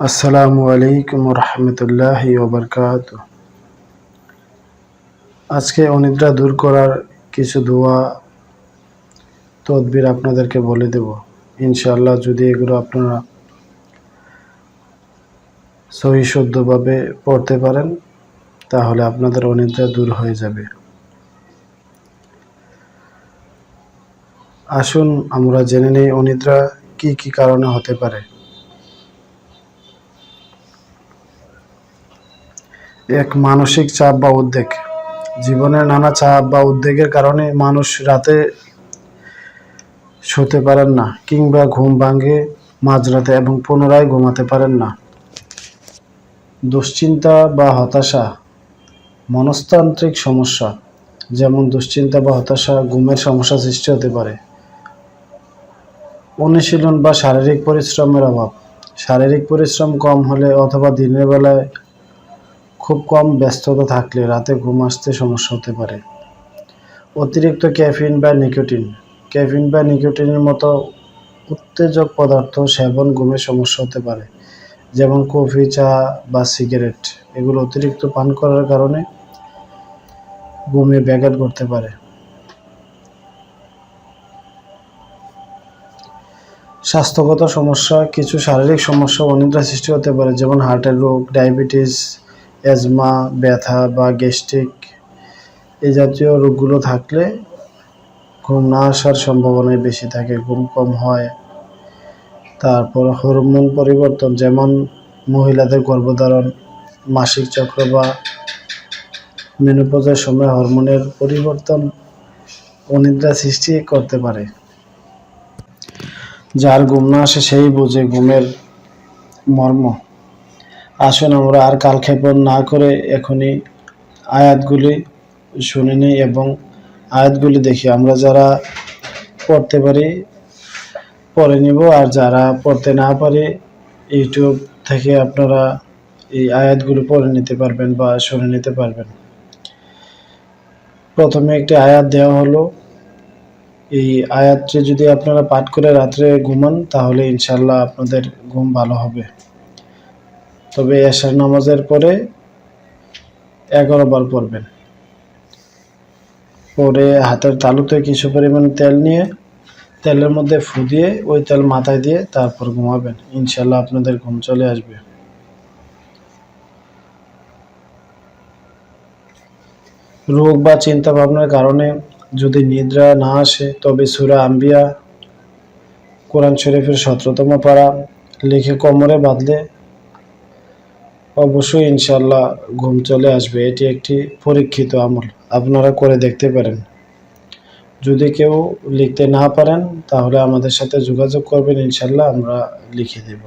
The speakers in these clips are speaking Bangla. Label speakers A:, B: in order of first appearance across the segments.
A: আসসালামু আলাইকুম রহমতুল্লাহি ওবরকাতুহ। আজকে অনিদ্রা দূর করার কিছু দোয়া তদবির আপনাদেরকে বলে দেব। ইনশাআল্লাহ যদি এগুলো আপনারা সহি শুদ্ধভাবে পড়তে পারেন তাহলে আপনাদের অনিদ্রা দূর হয়ে যাবে। আসুন আমরা জেনে নেই অনিদ্রা কি কি কারণে হতে পারে। এক, মানসিক চাপ বা উদ্বেগ। জীবনের নানা চাপ বা উদ্বেগের কারণে মানুষ রাতে শুতে পারেন না কিংবা ঘুম ভাঙে মাঝরাতে এবং পুনরায় ঘুমাতে পারেন না। দুশ্চিন্তা বা হতাশা, মনস্তান্ত্রিক সমস্যা যেমন দুশ্চিন্তা বা হতাশা ঘুমের সমস্যা সৃষ্টি হতে পারে। অনুশীলন বা শারীরিক পরিশ্রমের অভাব, শারীরিক পরিশ্রম কম হলে অথবা দিনের বেলায় খুব কম ব্যস্ততা থাকলে রাতে ঘুম আসতে সমস্যা হতে পারে। অতিরিক্ত ক্যাফিন বা নিকোটিন, ক্যাফিন বা নিকোটিনের মতো উত্তেজক পদার্থ সেবন ঘুমের সমস্যা হতে পারে, যেমন কফি, চা বা সিগারেট। এগুলো অতিরিক্ত পান করার কারণে ঘুমে ব্যাঘাত ঘটতে পারে। স্বাস্থ্যগত সমস্যা, কিছু শারীরিক সমস্যা অনিদ্রা সৃষ্টি হতে পারে, যেমন হার্টের রোগ, ডায়াবেটিস, অ্যাজমা, ব্যথা বা গ্যাস্ট্রিক। এই জাতীয় রোগগুলো থাকলে ঘুম না আসার সম্ভাবনাই বেশি থাকে, ঘুম কম হয়। তারপর হরমোন পরিবর্তন, যেমন মহিলাদের গর্ভধারণ, মাসিক চক্র বা মেনোপজের সময় হরমোনের পরিবর্তন অনিদ্রা সৃষ্টি করতে পারে। যার ঘুম না আসে সেই বোঝে ঘুমের মর্ম। আসুন আমরা আর কালক্ষেপণ না করে এখনই আয়াতগুলি শুনে নিই এবং আয়াতগুলি দেখি। আমরা যারা পড়তে পারি পড়ে নিব, আর যারা পড়তে না পারি ইউটিউব থেকে আপনারা এই আয়াতগুলো পড়ে নিতে পারবেন বা শুনে নিতে পারবেন। প্রথমে একটি আয়াত দেওয়া হলো, এই আয়াতটি যদি আপনারা পাঠ করে রাত্রে ঘুমান তাহলে ইনশাল্লাহ আপনাদের ঘুম ভালো হবে। তবে এশার নামাজের পরে 11 বার পড়বেন। পরে হাতের তালুতে কিছু পরিমাণ তেল নিয়ে তেলের মধ্যে ফু দিয়ে ওই তেল মাথায় দিয়ে তারপর ঘুমাবেন। ইনশাল্লাহ আপনাদের ঘুম চলে আসবে। রোগ বা চিন্তা ভাবনার কারণে যদি নিদ্রা না আসে তবে সূরা আম্বিয়া, কোরআন শরীফের 17তম পারা লিখে কোমরে বাঁধলে অবশ্যই ইনশাল্লাহ ঘুম চলে আসবে। এটি একটি পরীক্ষিত আমল, আপনারা করে দেখতে পারেন। যদি কেউ লিখতে না পারেন তাহলে আমাদের সাথে যোগাযোগ করবেন, ইনশাল্লাহ আমরা লিখে দেব।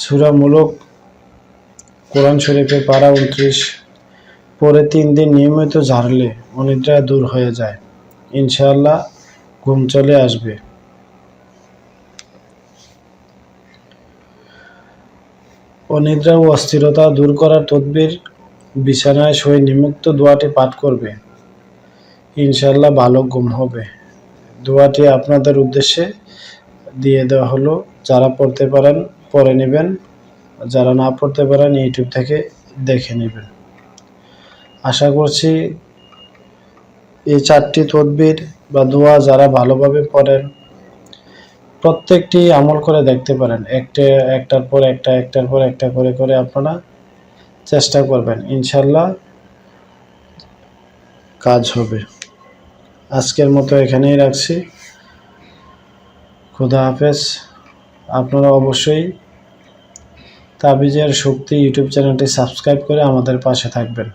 A: সূরা মুলক, কোরআন শরীফে পারা 29 পরে 3 দিন নিয়মিত ঝাড়লে অনিদ্রা দূর হয়ে যায়, ইনশাআল্লাহ ঘুম চলে আসবে। অনিদ্রা ও অস্থিরতা দূর করার তদবির, বিছানায় শুয়ে নিম্নোক্ত দোয়াটি পাঠ করবে, ইনশাআল্লাহ ভালো ঘুম হবে। দোয়াটি আপনাদের উদ্দেশ্যে দিয়ে দেওয়া হলো, যারা পড়তে পারেন পড়ে নেবেন, যারা না পড়তে পারেন ইউটিউব থেকে দেখে নেবেন। আশা করছি এই 4টি তদবির বা দোয়া যারা ভালোভাবে পড়েন প্রত্যেকটি আমল করে দেখতে পারেন। একটার পর একটা করে করে আপনারা চেষ্টা করবেন, ইনশাল্লাহ কাজ হবে। আজকের মতো এখানেই রাখছি। খোদা হাফেজ। আপনারা অবশ্যই তাবিজের শক্তি ইউটিউব চ্যানেলটি সাবস্ক্রাইব করে আমাদের পাশে থাকবেন।